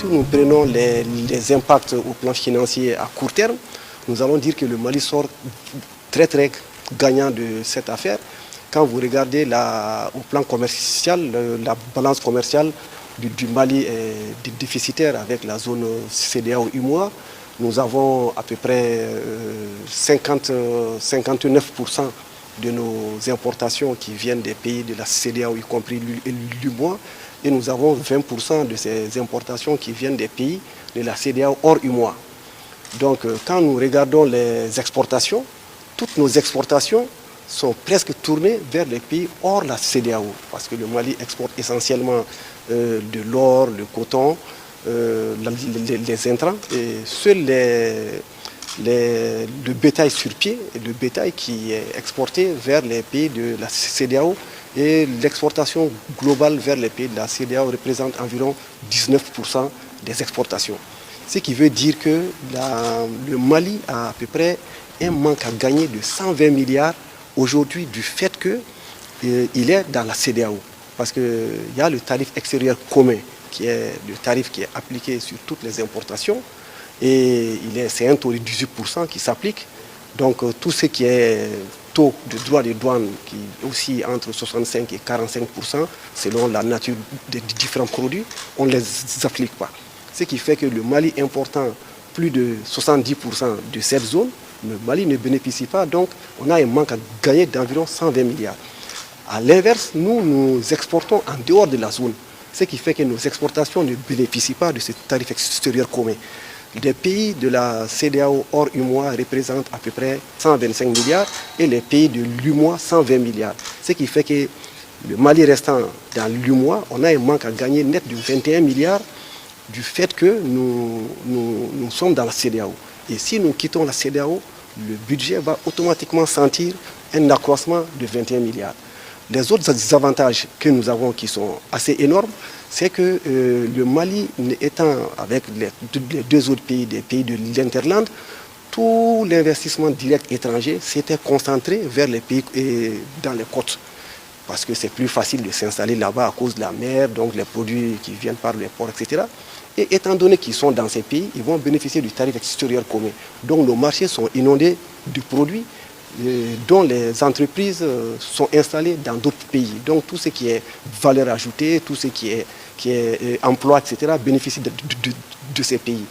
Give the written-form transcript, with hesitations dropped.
surtout nous prenons les impacts au plan financier à court terme, nous allons dire que le Mali sort très gagnant de cette affaire. Quand vous regardez au plan commercial, la balance commerciale du Mali est déficitaire avec la zone CEDEAO-UEMOA. Nous avons à peu près 59% de nos importations qui viennent des pays de la CEDEAO, y compris l'UEMOA. Et nous avons 20% de ces importations qui viennent des pays de la CEDEAO hors UEMOA. Donc quand nous regardons les exportations, toutes nos exportations sont presque tournées vers les pays hors la CEDEAO. Parce que le Mali exporte essentiellement de l'or, le coton, les intrants. Et seul le bétail sur pied, le bétail qui est exporté vers les pays de la CEDEAO, et l'exportation globale vers les pays de la CEDEAO représente environ 19% des exportations. Ce qui veut dire que le Mali a à peu près un manque à gagner de 120 milliards aujourd'hui du fait qu'il est dans la CEDEAO. Parce qu'il y a le tarif extérieur commun, qui est le tarif qui est appliqué sur toutes les importations. Et c'est un taux de 18% qui s'applique. Donc tout ce qui est taux de droit de douane qui est aussi entre 65 et 45% selon la nature des différents produits, on ne les applique pas. Ce qui fait que le Mali important plus de 70% de cette zone, le Mali ne bénéficie pas, donc on a un manque à gagner d'environ 120 milliards. A l'inverse, nous exportons en dehors de la zone, ce qui fait que nos exportations ne bénéficient pas de ce tarif extérieur commun. Les pays de la CEDEAO hors UEMOA représentent à peu près 125 milliards et les pays de l'UEMOA 120 milliards. Ce qui fait que le Mali restant dans l'UEMOA, on a un manque à gagner net de 21 milliards du fait que nous sommes dans la CEDEAO. Et si nous quittons la CEDEAO, le budget va automatiquement sentir un accroissement de 21 milliards. Les autres avantages que nous avons qui sont assez énormes, c'est que le Mali étant avec les deux autres pays, des pays de l'Interland, tout l'investissement direct étranger s'était concentré vers les pays dans les côtes. Parce que c'est plus facile de s'installer là-bas à cause de la mer, donc les produits qui viennent par les ports, etc. Et étant donné qu'ils sont dans ces pays, ils vont bénéficier du tarif extérieur commun. Donc nos marchés sont inondés de produits dont les entreprises sont installées dans d'autres pays. Donc tout ce qui est valeur ajoutée, tout ce qui est emploi, etc., bénéficie de ces pays.